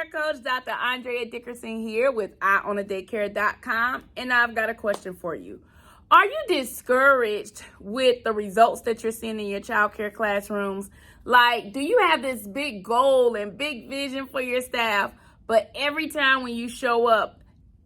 Childcare Coach Dr. Andrea Dickerson here with EyeOnADaycare.com, and I've got a question for you. Are you discouraged with the results that you're seeing in your childcare classrooms? Like, do you have this big goal and big vision for your staff, but every time when you show up,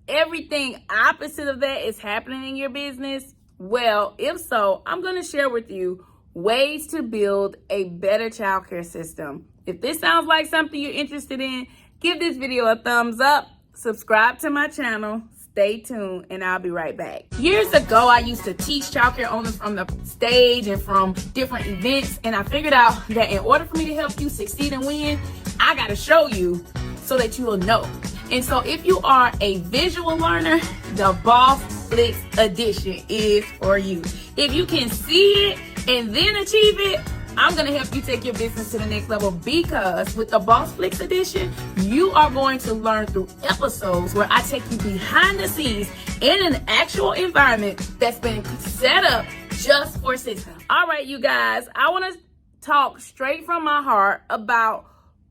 everything opposite of that is happening in your business? Well, if so, I'm going to share with you ways to build a better childcare system. If this sounds like something you're interested in, give this video a thumbs up, subscribe to my channel, stay tuned, and I'll be right back. Years ago, I used to teach childcare owners from the stage and from different events, and I figured out that in order for me to help you succeed and win, I got to show you so that you will know. And so if you are a visual learner, the Boss Flicks Edition is for you. If you can see it and then achieve it, I'm going to help you take your business to the next level, because with the Boss Flicks Edition, you are going to learn through episodes where I take you behind the scenes in an actual environment that's been set up just for systems. All right, you guys, I want to talk straight from my heart about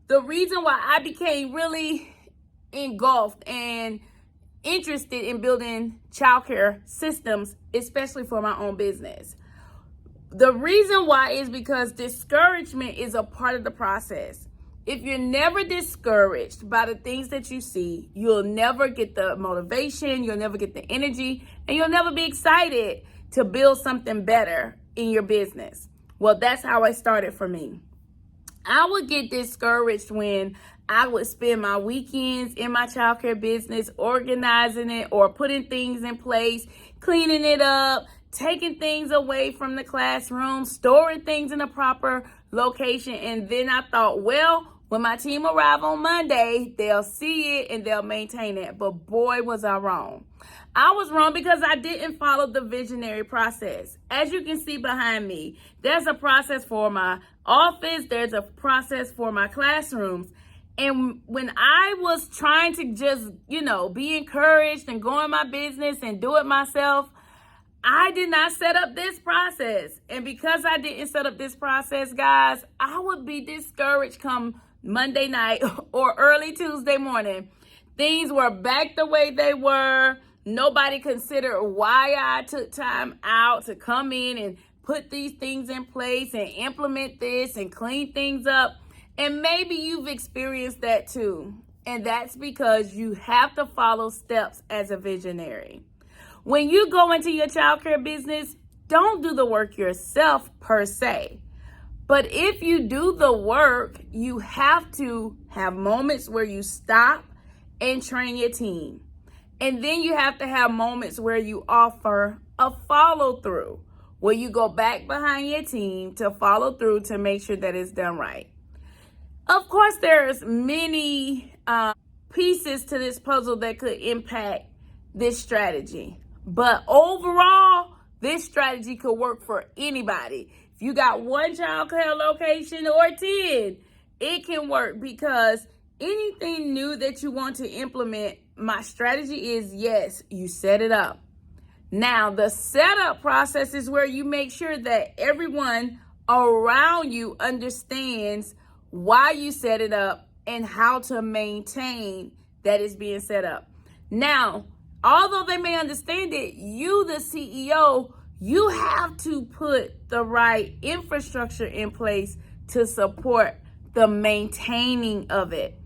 the reason why I became really engulfed and interested in building childcare systems, especially for my own business. The reason why is because discouragement is a part of the process. If you're never discouraged by the things that you see, you'll never get the motivation, you'll never get the energy, and you'll never be excited to build something better in your business. Well, that's how it started for me. I would get discouraged when I would spend my weekends in my childcare business organizing it or putting things in place, cleaning it up, taking things away from the classroom, storing things in a proper location. And then I thought, well, when my team arrive on Monday, they'll see it and they'll maintain it. But boy, was I wrong. I was wrong because I didn't follow the visionary process. As you can see behind me, there's a process for my office. There's a process for my classrooms. And when I was trying to just, be encouraged and go in my business and do it myself, I did not set up this process. And because I didn't set up this process, guys, I would be discouraged come Monday night or early Tuesday morning. Things were back the way they were. Nobody considered why I took time out to come in and put these things in place and implement this and clean things up. And maybe you've experienced that too. And that's because you have to follow steps as a visionary. When you go into your childcare business, don't do the work yourself per se. But if you do the work, you have to have moments where you stop and train your team. And then you have to have moments where you offer a follow through, where you go back behind your team to follow through to make sure that it's done right. Of course, there's many pieces to this puzzle that could impact this strategy. But overall, this strategy could work for anybody. If you got one childcare location or 10, it can work, because anything new that you want to implement, my strategy is, yes, you set it up. Now, the setup process is where you make sure that everyone around you understands why you set it up and how to maintain that it's being set up. Now, although they may understand it, you, the CEO, you have to put the right infrastructure in place to support the maintaining of it.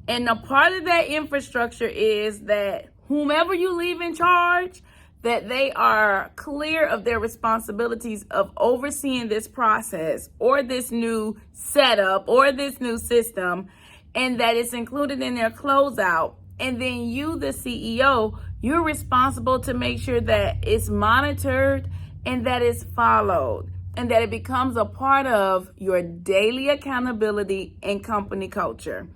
And a part of that infrastructure is that whomever you leave in charge, that they are clear of their responsibilities of overseeing this process or this new setup or this new system, and that it's included in their closeout. And then you, the CEO, you're responsible to make sure that it's monitored and that it's followed and that it becomes a part of your daily accountability and company culture.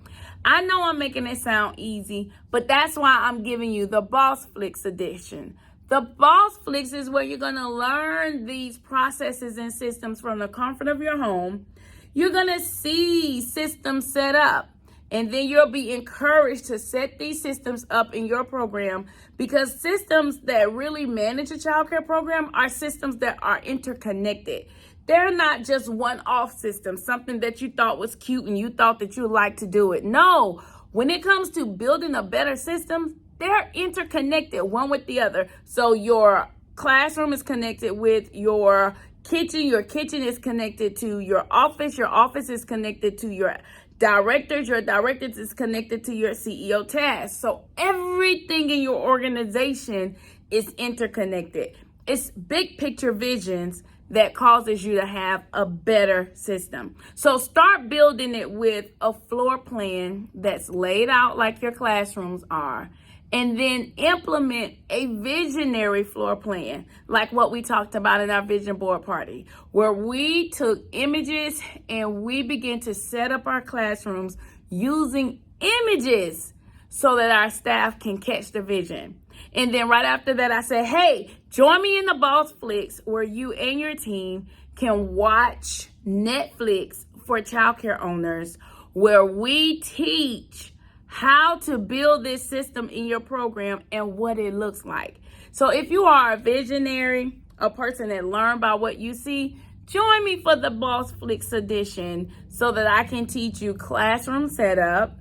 I know I'm making it sound easy, but that's why I'm giving you the Boss Flicks Edition. The Boss Flicks is where you're going to learn these processes and systems from the comfort of your home. You're going to see systems set up, and then you'll be encouraged to set these systems up in your program, because systems that really manage a childcare program are systems that are interconnected. They're not just one-off systems, something that you thought was cute and you thought that you liked to do it. No, when it comes to building a better system, they're interconnected one with the other. So your classroom is connected with your kitchen is connected to your office is connected to your directors is connected to your CEO task. So everything in your organization is interconnected. It's big picture visions that causes you to have a better system. So start building it with a floor plan that's laid out like your classrooms are. And then implement a visionary floor plan, like what we talked about in our vision board party, where we took images and we began to set up our classrooms using images so that our staff can catch the vision. And then right after that, I said, hey, join me in the Boss Flicks, where you and your team can watch Netflix for childcare owners, where we teach how to build this system in your program and what it looks like. So if you are a visionary, a person that learned by what you see, join me for the Boss Flicks edition so that I can teach you classroom setup,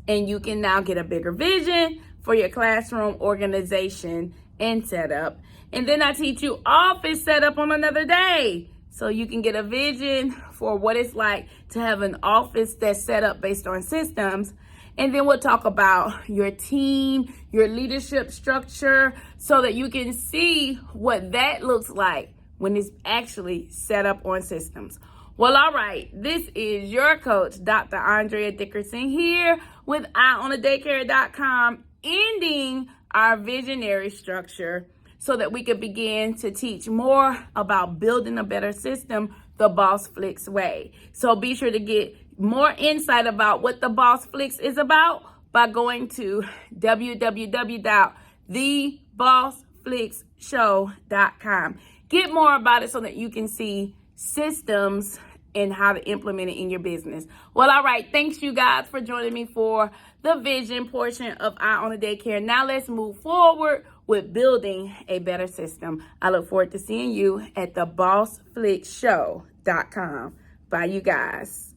and you can now get a bigger vision for your classroom organization and setup. And then I teach you office setup on another day, so you can get a vision for what it's like to have an office that's set up based on systems. And then we'll talk about your team, your leadership structure, so that you can see what that looks like when it's actually set up on systems. Well, all right, this is your coach, Dr. Andrea Dickerson, here with EyeOnADaycare.com, ending our visionary structure so that we could begin to teach more about building a better system the Boss Flicks way. So be sure to get more insight about what the Boss Flicks is about by going to www.thebossflicksshow.com. Get more about it so that you can see systems and how to implement it in your business. Well, all right. Thanks, you guys, for joining me for the vision portion of Eye on a Daycare. Now let's move forward with building a better system. I look forward to seeing you at thebossflicksshow.com. Bye, you guys.